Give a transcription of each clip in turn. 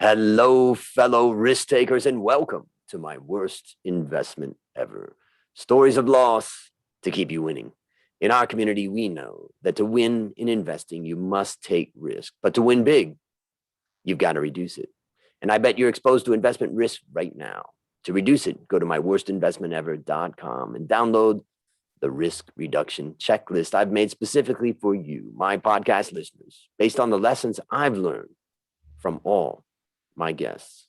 Hello, fellow risk takers, and welcome to my worst investment ever. Stories of loss to keep you winning. In our community, we know that to win in investing, you must take risk, but to win big, you've got to reduce it. And I bet you're exposed to investment risk right now. To reduce it, go to myworstinvestmentever.com and download the risk reduction checklist I've made specifically for you, my podcast listeners, based on the lessons I've learned from all my guests.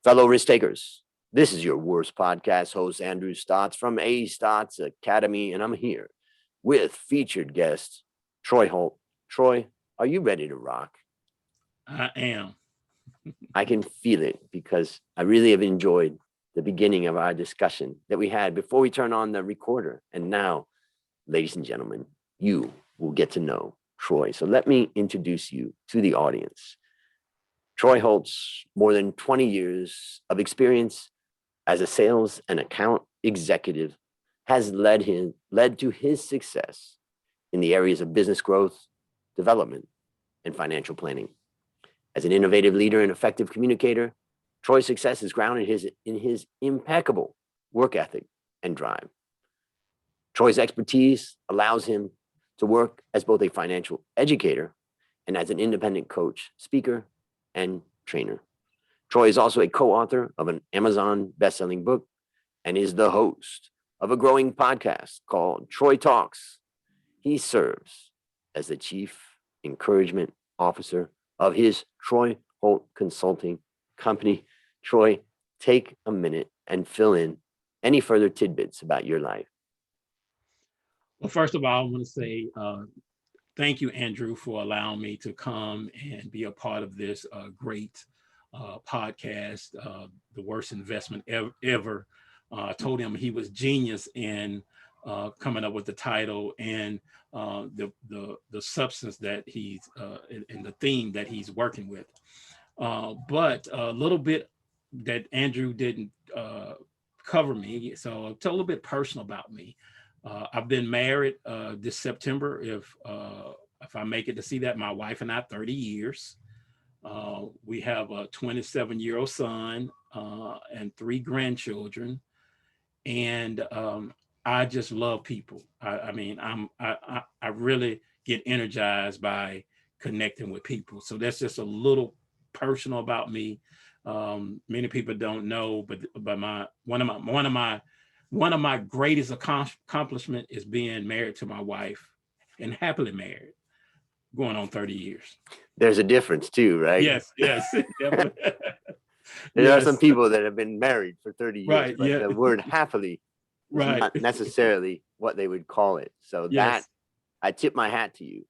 Fellow risk takers, this is your worst podcast host, Andrew Stotts from A Stotts Academy, and I'm here with featured guest, Troy Holt. Troy, are you ready to rock? I am. I can feel it because I really have enjoyed the beginning of our discussion that we had before we turn on the recorder. And now, ladies and gentlemen, you will get to know Troy. So let me introduce you to the audience. Troy Holt's more than 20 years of experience as a sales and account executive has led to his success in the areas of business growth, development, and financial planning. As an innovative leader and effective communicator, Troy's success is grounded in his impeccable work ethic and drive. Troy's expertise allows him to work as both a financial educator and as an independent coach, speaker, and trainer. Troy is also a co-author of an Amazon best-selling book and is the host of a growing podcast called Troy Talks. He serves as the chief encouragement officer of his Troy Holt Consulting company. Troy, take a minute and fill in any further tidbits about your life. Well, first of all, I want to say thank you, Andrew, for allowing me to come and be a part of this great podcast, The Worst Investment Ever. I told him he was genius in coming up with the title and the substance that he's and the theme that he's working with. But a little bit that Andrew didn't cover me, so I'll tell a little bit personal about me. I've been married this September. If I make it to see that, my wife and I, 30 years. We have a 27-year-old son and 3 grandchildren. And I just love people. I really get energized by connecting with people. So that's just a little personal about me. Many people don't know, but one of my greatest accomplishment is being married to my wife and happily married, going on 30 years. There's a difference too, right? Yes. There are some people that have been married for 30 years, right, but the word happily is not necessarily what they would call it. So that I tip my hat to you.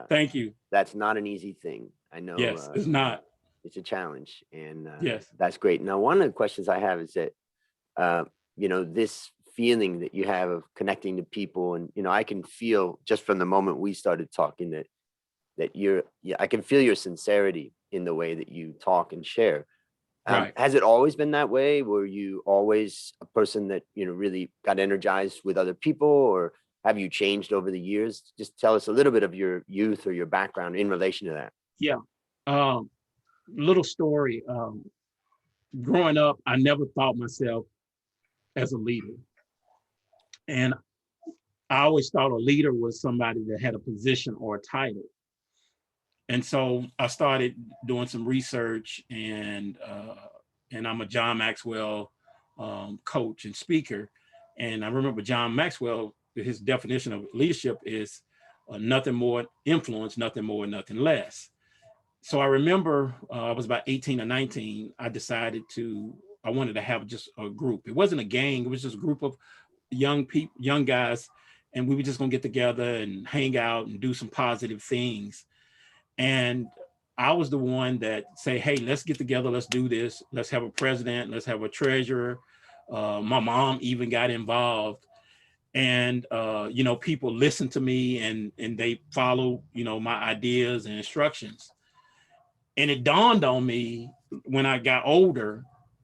Thank you. That's not an easy thing. I know. Yes, it's not. It's a challenge, and yes, that's great. Now, one of the questions I have is that this feeling that you have of connecting to people, and I can feel just from the moment we started talking that I can feel your sincerity in the way that you talk and share. Right. Has it always been that way? Were you always a person that really got energized with other people, or have you changed over the years? Just tell us a little bit of your youth or your background in relation to that. Yeah. Little story. Growing up, I never thought myself as a leader. And I always thought a leader was somebody that had a position or a title. And so I started doing some research, and I'm a John Maxwell coach and speaker. And I remember John Maxwell, his definition of leadership is nothing more influence, nothing more, nothing less. So I remember I was about 18 or 19. I decided I wanted to have just a group. It wasn't a gang. It was just a group of young people, young guys. And we were just going to get together and hang out and do some positive things. And I was the one that say, hey, let's get together. Let's do this. Let's have a president. Let's have a treasurer. My mom even got involved. And, people listened to me and they follow, my ideas and instructions. And it dawned on me when I got older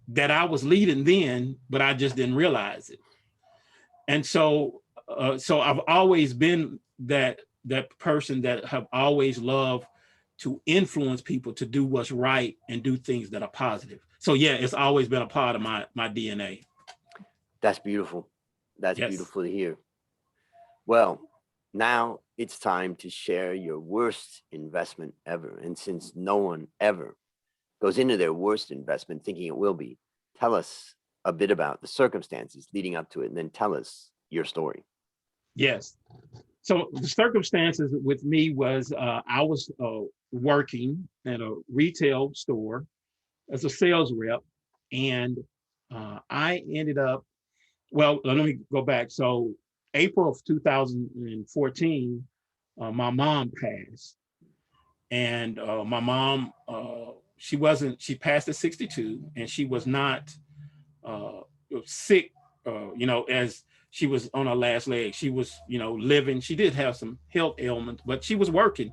that I was leading then, but I just didn't realize it. And so I've always been that person that have always loved to influence people to do what's right and do things that are positive. So yeah, it's always been a part of my DNA. That's beautiful. That's Yes. beautiful to hear. Well, now it's time to share your worst investment ever. And since no one ever goes into their worst investment thinking it will be, tell us a bit about the circumstances leading up to it, and then tell us your story. Yes. So the circumstances with me was I was working at a retail store as a sales rep, and I ended up, well, let me go back. So April of 2014, my mom passed, and my mom, she passed at 62, and she was not uh, sick, as she was on her last leg. She was, living. She did have some health ailments, but she was working.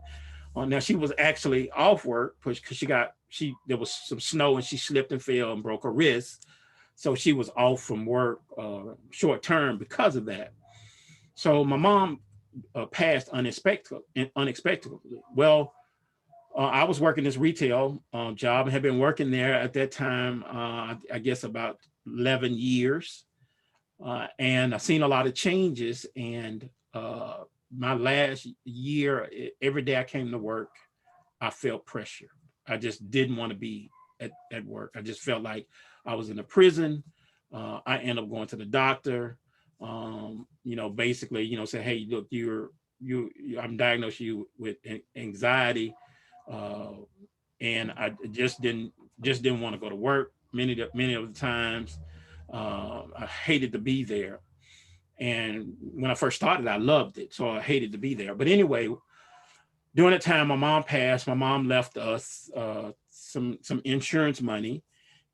Now she was actually off work because there was some snow and she slipped and fell and broke her wrist. So she was off from work short term because of that. So my mom passed unexpectedly. Well, I was working this retail job and had been working there at that time, I guess about 11 years. And I've seen a lot of changes. And my last year, every day I came to work, I felt pressure. I just didn't want to be at work. I just felt like I was in a prison. I ended up going to the doctor, basically, say, hey, look, I'm diagnosed you with anxiety. Uh, and I just didn't want to go to work many of the times. I hated to be there. And when I first started, I loved it. So I hated to be there. But anyway, during the time my mom passed, my mom left us some insurance money.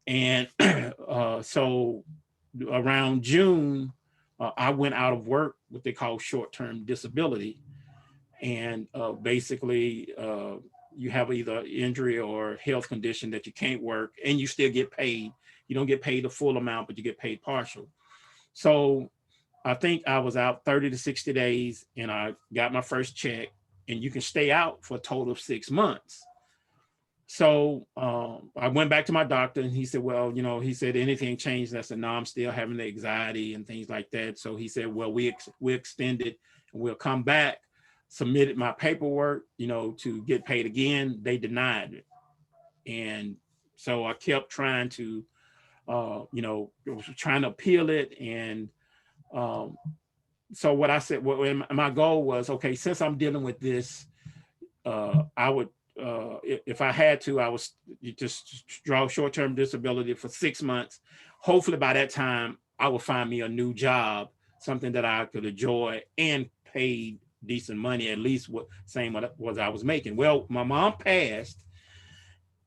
And so around June, I went out of work, what they call short-term disability. And basically, you have either injury or health condition that you can't work, and you still get paid. You don't get paid the full amount, but you get paid partial. So I think I was out 30 to 60 days, and I got my first check, and you can stay out for a total of 6 months. So I went back to my doctor, and he said, well, he said, anything changed? And I said, no, I'm still having the anxiety and things like that. So he said, well, we extended, and we'll come back. Submitted my paperwork, to get paid again. They denied it. And so I kept trying to, trying to appeal it. And so what I said, my goal was, okay, since I'm dealing with this, I would, if I had to, I was just draw short-term disability for 6 months. Hopefully by that time, I would find me a new job, something that I could enjoy and paid decent money, at least what I was making. Well, my mom passed,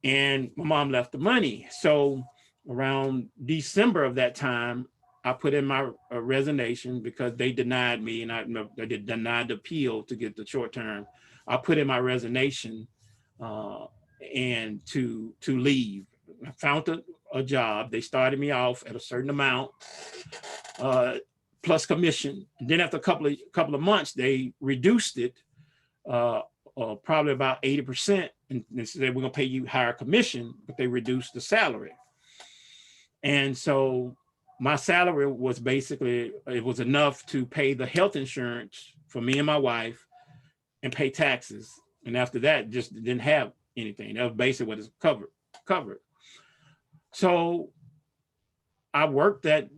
and my mom left the money. So around December of that time, I put in my resignation because they denied me, and they denied the appeal to get the short term. I put in my resignation and to leave. I found a job. They started me off at a certain amount plus commission. And then after a couple of months, they reduced it probably about 80%, and said we're gonna pay you higher commission, but they reduced the salary. And so my salary was basically, it was enough to pay the health insurance for me and my wife and pay taxes. And after that, just didn't have anything. That was basically what it's covered. So I worked that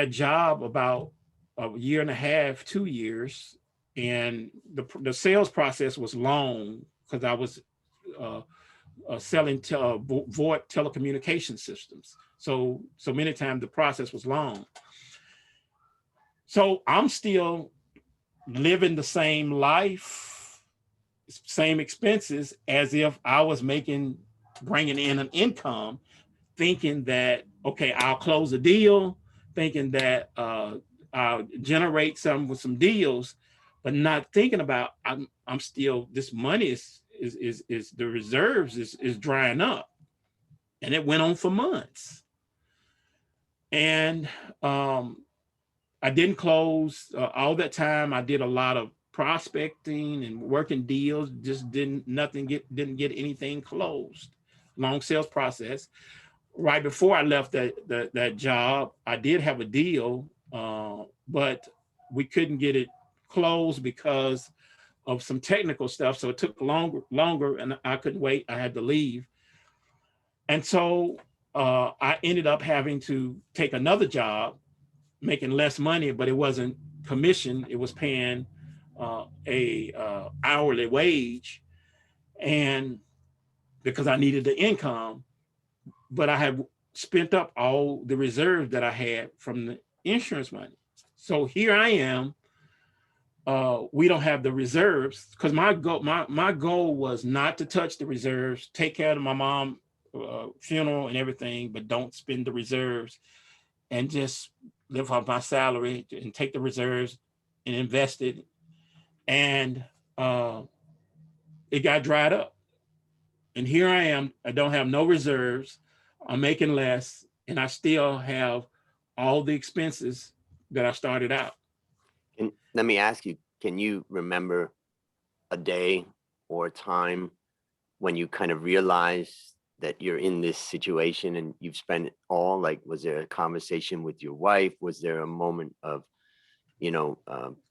job about a year and a half, 2 years, and the sales process was long because I was selling VoIP telecommunication systems. So many times the process was long. So I'm still living the same life, same expenses as if I was bringing in an income, thinking that, okay, I'll close a deal, thinking that I'll generate some with some deals, but not thinking about I'm still, this money is the reserves is drying up. And it went on for months. And I didn't close all that time. I did a lot of prospecting and working deals, just didn't get anything closed. Long sales process. Right before I left that job, I did have a deal, but we couldn't get it closed because of some technical stuff. So it took longer, and I couldn't wait. I had to leave. And so I ended up having to take another job, making less money, but it wasn't commission. It was paying a hourly wage, and because I needed the income, but I had spent up all the reserves that I had from the insurance money. So here I am. We don't have the reserves, because my goal was not to touch the reserves, take care of my mom funeral and everything, but don't spend the reserves, and just live off my salary and take the reserves and invest it. And it got dried up. And here I am. I don't have no reserves. I'm making less, and I still have all the expenses that I started out. And let me ask you, can you remember a day or a time when you kind of realized that you're in this situation and you've spent it all? Like, was there a conversation with your wife? Was there a moment of,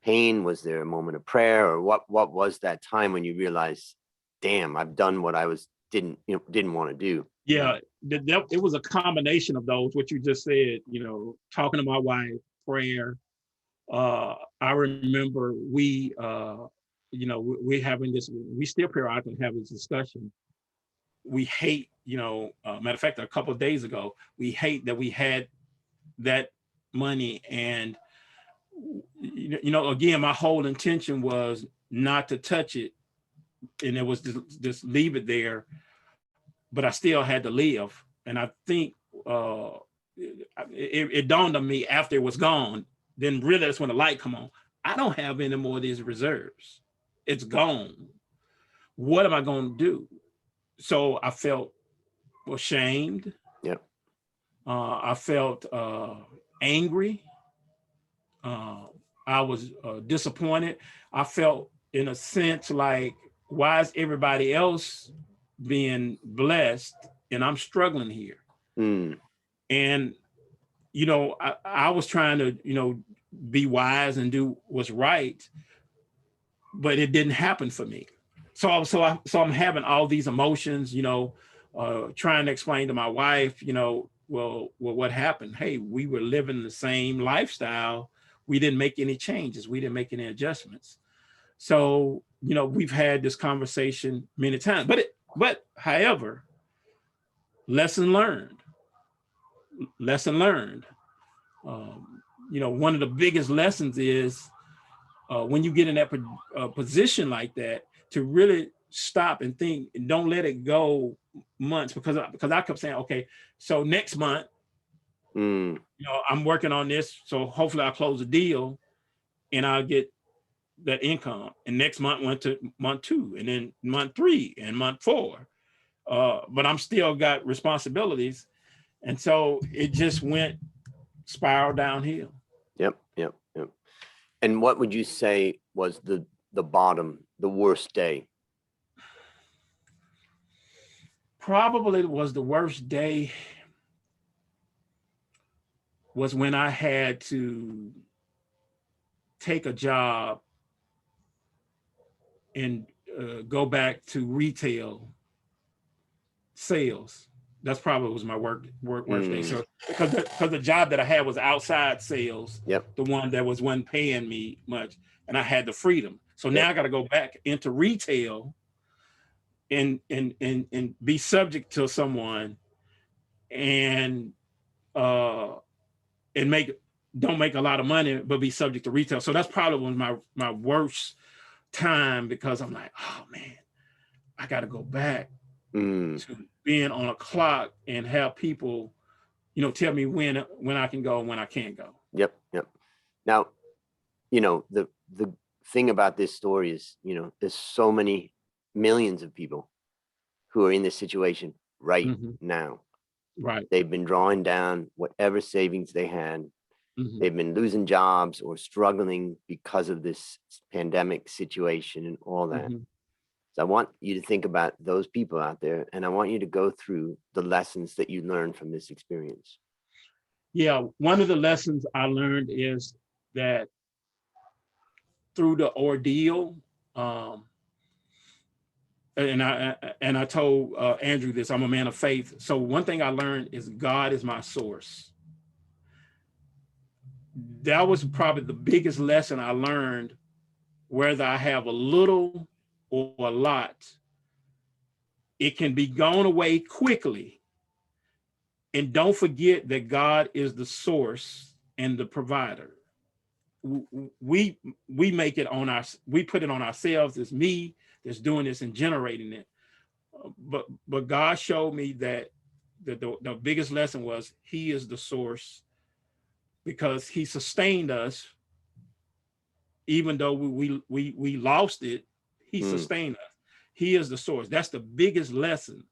pain? Was there a moment of prayer? Or what was that time when you realized, damn, I've done what I didn't want to do? Yeah, it was a combination of those, what you just said, talking to my wife, prayer. I remember we having this, we still periodically have this discussion. We hate, matter of fact, a couple of days ago, we hate that we had that money. And, again, my whole intention was not to touch it. And it was just leave it there. But I still had to live. And I think it dawned on me after it was gone. Then really that's when the light come on. I don't have any more of these reserves. It's gone. What am I going to do? So I felt ashamed. Yep. I felt angry. I was disappointed. I felt, in a sense, like, why is everybody else being blessed and I'm struggling here? And I was trying to be wise and do what's right, but it didn't happen for me. So I'm having all these emotions, trying to explain to my wife, well, what happened? Hey, we were living the same lifestyle. We didn't make any changes. We didn't make any adjustments. So, we've had this conversation many times, but however, lesson learned. One of the biggest lessons is when you get in that position like that, to really stop and think and don't let it go months, because I kept saying, okay, so next month, I'm working on this, so hopefully I'll close a deal and I'll get that income. And next month went to month 2, and then month 3, and month 4. But I'm still got responsibilities. And so it just went spiral downhill. Yep. And what would you say was the bottom, the worst day? Probably was the worst day was when I had to take a job and go back to retail sales. That's probably was my worst day. So because the job that I had was outside sales, Yep. the one that wasn't paying me much, and I had the freedom. So now I got to go back into retail and be subject to someone and don't make a lot of money, but be subject to retail. So that's probably my worst time, because I'm like, oh man, I got to go back to being on a clock and have people, tell me when I can go and when I can't go. Yep. Now, the thing about this story is, there's so many millions of people who are in this situation right now. Right. They've been drawing down whatever savings they had. Mhm. they've been losing jobs or struggling because of this pandemic situation and all that. Mhm. So I want you to think about those people out there, and I want you to go through the lessons that you learned from this experience. Yeah, one of the lessons I learned is that through the ordeal, um, and I told Andrew this. I'm a man of faith. So one thing I learned is God is my source. That was probably the biggest lesson I learned. Whether I have a little or a lot, it can be gone away quickly. And don't forget that God is the source and the provider. We make it on we put it on ourselves. It's me that's doing this and generating it. But God showed me that the biggest lesson was He is the source, because He sustained us even though we lost it. He Mm, sustained us. He is the source. That's the biggest lesson.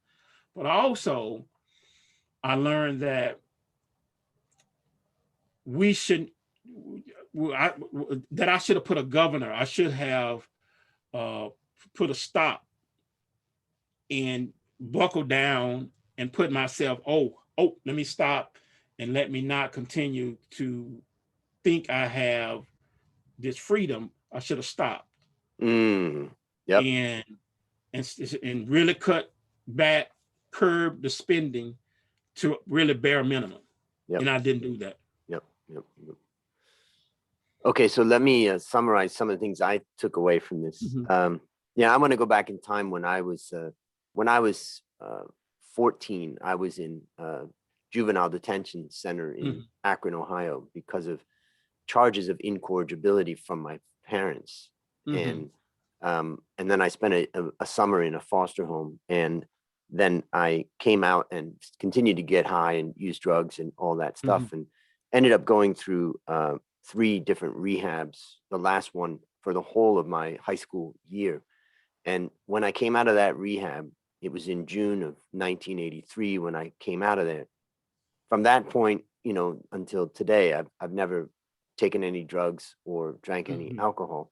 But also, I learned that we should that I should have put a governor. I should have put a stop and buckle down and put myself, let me stop and let me not continue to think I have this freedom. I should have stopped mm, yep, and and really cut back, curb the spending to really bare minimum. yep, And I didn't do that. yep, yep, yep. Okay, so let me summarize some of the things I took away from this. Mhm. Yeah, I want to go back in time when I was 14. I was in juvenile detention center in Mhm. Akron, Ohio, because of charges of incorrigibility from my parents, Mhm. and then I spent a summer in a foster home, and then I came out and continued to get high and use drugs and all that Mhm. stuff, and ended up going through 3 different rehabs, the last one for the whole of my high school year. And when I came out of that rehab, it was in June of 1983 when I came out of there. From that point, until today, I've never taken any drugs or drank any Mhm. alcohol.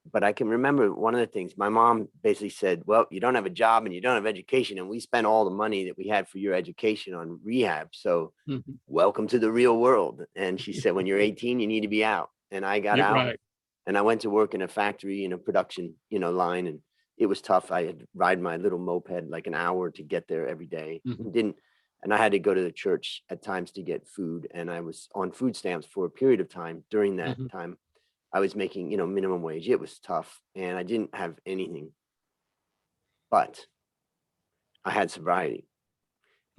But I can remember one of the things my mom basically said, well, you don't have a job and you don't have education, and we spent all the money that we had for your education on rehab. So Mhm. welcome to the real world. And she said, when you're 18, you need to be out. And I got You're out right. and I went to work in a factory in a production, line. And it was tough. I had to ride my little moped like an hour to get there every day. Mhm. And I had to go to the church at times to get food. And I was on food stamps for a period of time. During that Mhm. time, I was making, minimum wage. It was tough and I didn't have anything, but I had sobriety.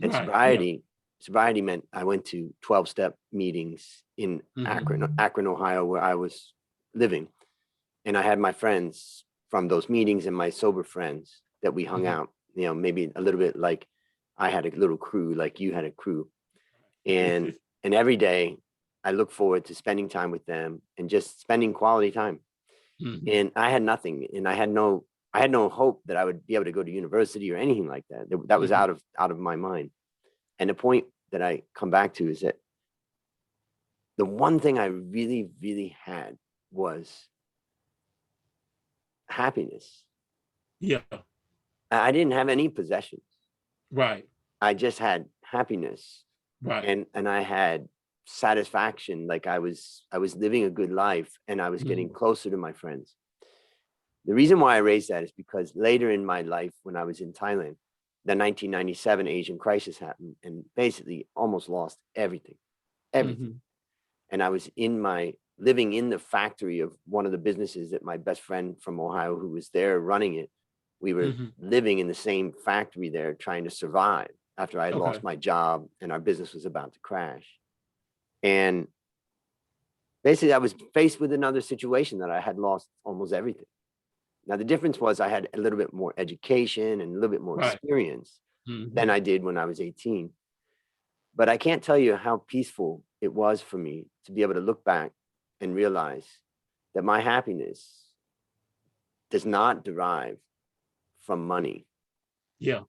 And Right. Yeah. sobriety meant I went to 12-step meetings in Mhm. Akron, Ohio, where I was living. And I had my friends from those meetings and my sober friends that we hung Mhm. out, maybe a little bit like I had a little crew, like you had a crew. And every day I look forward to spending time with them and just spending quality time. Mhm. And I had nothing, and I had no hope that I would be able to go to university or anything like that. That was Mhm. out of my mind. And the point that I come back to is that the one thing I really, really had was happiness. Yeah. I didn't have any possessions. Right. I just had happiness, Right. and I had satisfaction. Like I was living a good life, and I was getting Mhm. closer to my friends. The reason why I raised that is because later in my life, when I was in Thailand, the 1997 Asian crisis happened and basically almost lost everything, everything. Mhm. And I was living in the factory of one of the businesses that my best friend from Ohio, who was there running it, we were Mhm. living in the same factory there trying to survive after I had Okay. lost my job and our business was about to crash. And basically, I was faced with another situation that I had lost almost everything. Now, the difference was I had a little bit more education and a little bit more Right. experience than Mhm. I did when I was 18. But I can't tell you how peaceful it was for me to be able to look back and realize that my happiness does not derive from money. Yeah.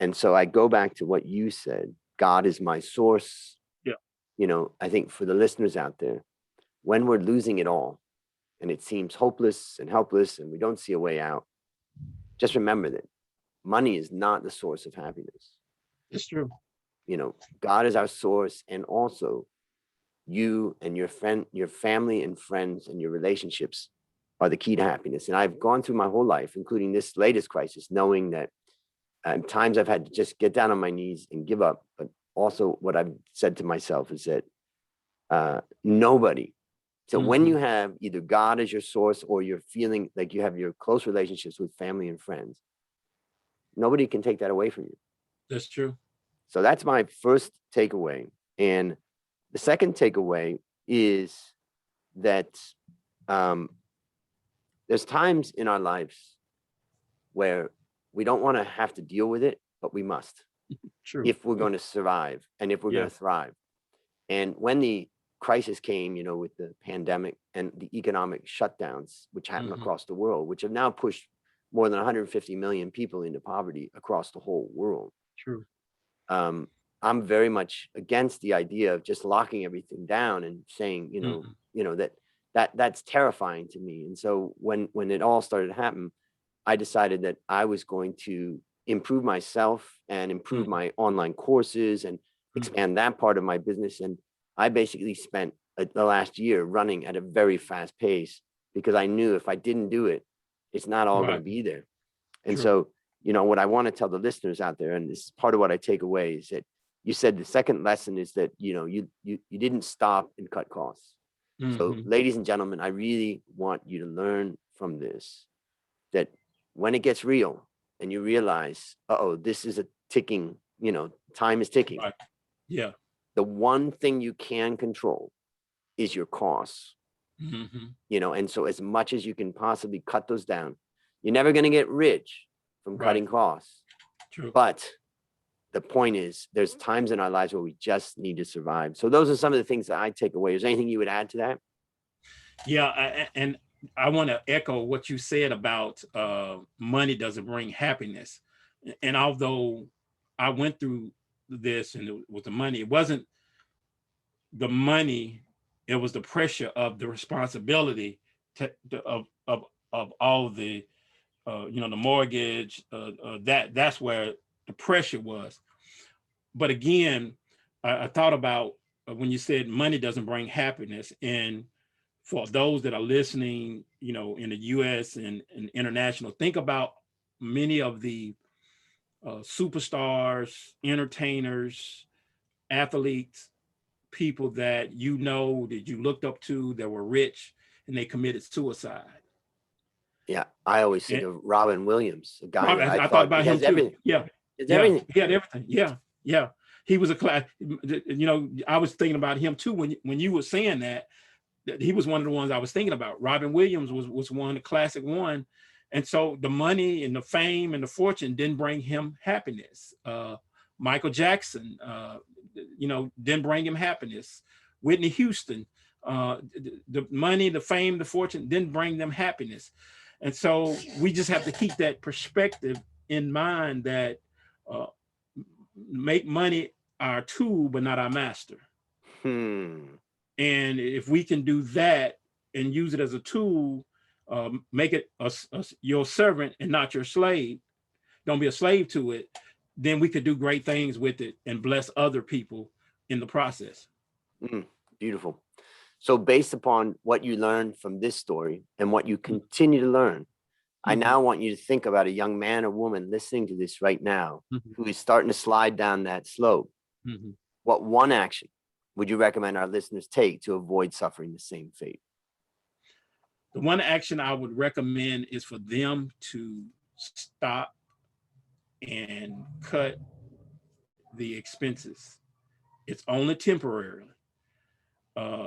And so I go back to what you said, God is my source. Yeah. I think for the listeners out there, when we're losing it all and it seems hopeless and helpless and we don't see a way out, just remember that money is not the source of happiness. It's true. God is our source, and also you and your family and friends and your relationships are the key to happiness. And I've gone through my whole life, including this latest crisis, knowing that at times I've had to just get down on my knees and give up. But also what I've said to myself is that nobody. So when you have either God as your source or you're feeling like you have your close relationships with family and friends, nobody can take that away from you. That's true. So that's my first takeaway. And the second takeaway is that there's times in our lives where we don't want to have to deal with it, but we must. True. If we're going to survive and if we're going to thrive. And when the crisis came, with the pandemic and the economic shutdowns, which happened across the world, which have now pushed more than 150 million people into poverty across the whole world. True. I'm very much against the idea of just locking everything down and saying, that's terrifying to me. And so when it all started to happen, I decided that I was going to improve myself and improve my online courses and expand that part of my business. And I basically spent the last year running at a very fast pace because I knew if I didn't do it, it's not all going to be there. And so, what I want to tell the listeners out there, and this is part of what I take away, is that you said the second lesson is that, you didn't stop and cut costs. So ladies and gentlemen, I really want you to learn from this, that when it gets real and you realize, this is a ticking, time is ticking. Right. Yeah. The one thing you can control is your costs, and so as much as you can possibly cut those down, you're never going to get rich from cutting costs. True. But the point is, there's times in our lives where we just need to survive. So those are some of the things that I take away. Is there anything you would add to that? Yeah. And I want to echo what you said about money doesn't bring happiness. And although I went through this and with the money, it wasn't the money, it was the pressure of the responsibility of all the the mortgage, that's where the pressure was. But again, I thought about when you said money doesn't bring happiness, and for those that are listening, in the US and international, think about many of the superstars, entertainers, athletes, people that that you looked up to, that were rich, and they committed suicide. Yeah, I always think of Robin Williams, a guy that I thought about him too. everything. Yeah, Everything. he had everything. Yeah. He was a class. I was thinking about him too when you were saying that he was one of the ones I was thinking about. Robin Williams was one, the classic one, and so the money and the fame and the fortune didn't bring him happiness. Michael Jackson, didn't bring him happiness. Whitney Houston, the money, the fame, the fortune didn't bring them happiness. And so we just have to keep that perspective in mind, that make money our tool, but not our master. And if we can do that and use it as a tool, make it your servant and not your slave, don't be a slave to it, then we could do great things with it and bless other people in the process. Beautiful. So based upon what you learned from this story and what you continue to learn, I now want you to think about a young man or woman listening to this right now who is starting to slide down that slope. What one action would you recommend our listeners take to avoid suffering the same fate? The one action I would recommend is for them to stop and cut the expenses. It's only temporarily.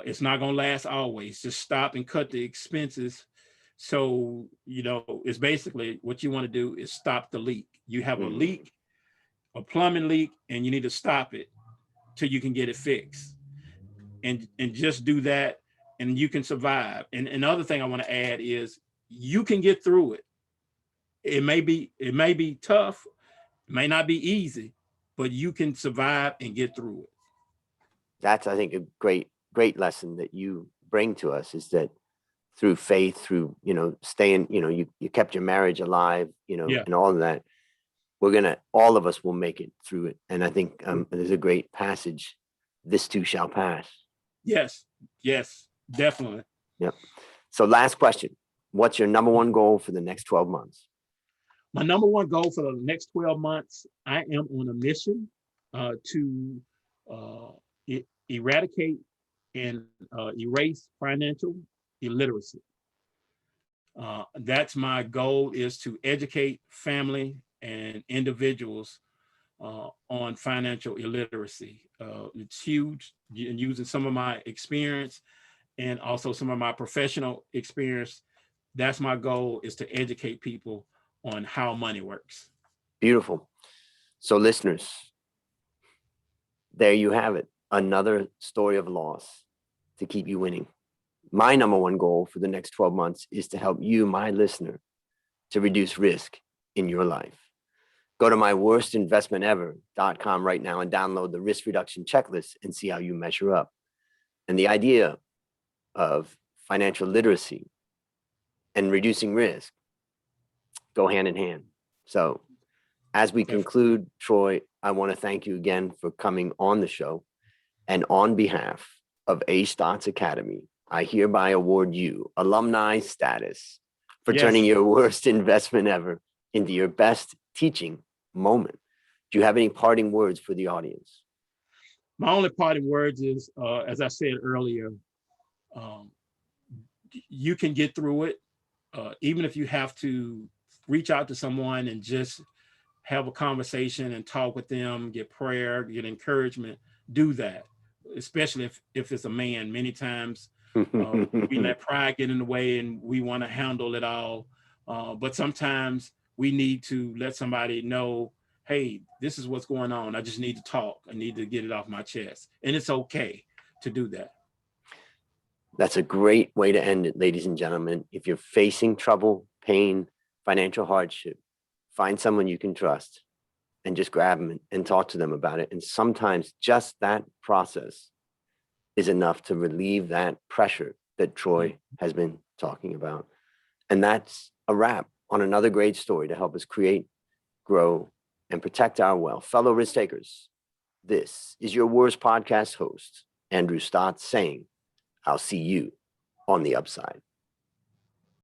It's not going to last always. Just stop and cut the expenses. So, it's basically what you want to do is stop the leak. You have a leak, a plumbing leak, and you need to stop it till you can get it fixed. And just do that, and you can survive. And another thing I want to add is you can get through it. It may be tough, it may not be easy, but you can survive and get through it. that's, I think, a great lesson that you bring to us, is that through faith, through, staying, you kept your marriage alive, Yeah. and all of that. All of us will make it through it. And I think there's a great passage, this too shall pass. Yes. Yes. Definitely. Yep. So last question, what's your number one goal for the next 12 months? My number one goal for the next 12 months, I am on a mission to eradicate and erase financial illiteracy. That's my goal, is to educate family and individuals on financial illiteracy. It's huge, and using some of my experience and also some of my professional experience. That's my goal, is to educate people on how money works. Beautiful. So listeners, there you have it. Another story of loss to keep you winning. My number one goal for the next 12 months is to help you, my listener, to reduce risk in your life. Go to myworstinvestmentever.com right now and download the risk reduction checklist and see how you measure up. And the idea of financial literacy and reducing risk go hand in hand. So as we conclude, Troy, I want to thank you again for coming on the show. And on behalf of A Stotts Academy, I hereby award you alumni status for turning your worst investment ever into your best teaching moment. Do you have any parting words for the audience? My only parting words is, as I said earlier, you can get through it. Even if you have to reach out to someone and just have a conversation and talk with them, get prayer, get encouragement, do that. Especially if it's a man. Many times we let pride get in the way and we want to handle it all. But sometimes we need to let somebody know, hey, this is what's going on. I just need to talk. I need to get it off my chest. And it's okay to do that. That's a great way to end it, ladies and gentlemen. If you're facing trouble, pain, financial hardship, find someone you can trust and just grab them and talk to them about it. And sometimes just that process is enough to relieve that pressure that Troy has been talking about. And that's a wrap on another great story to help us create, grow, and protect our wealth. Fellow risk takers, this is your Worst podcast host, Andrew Stotts, saying, I'll see you on the upside.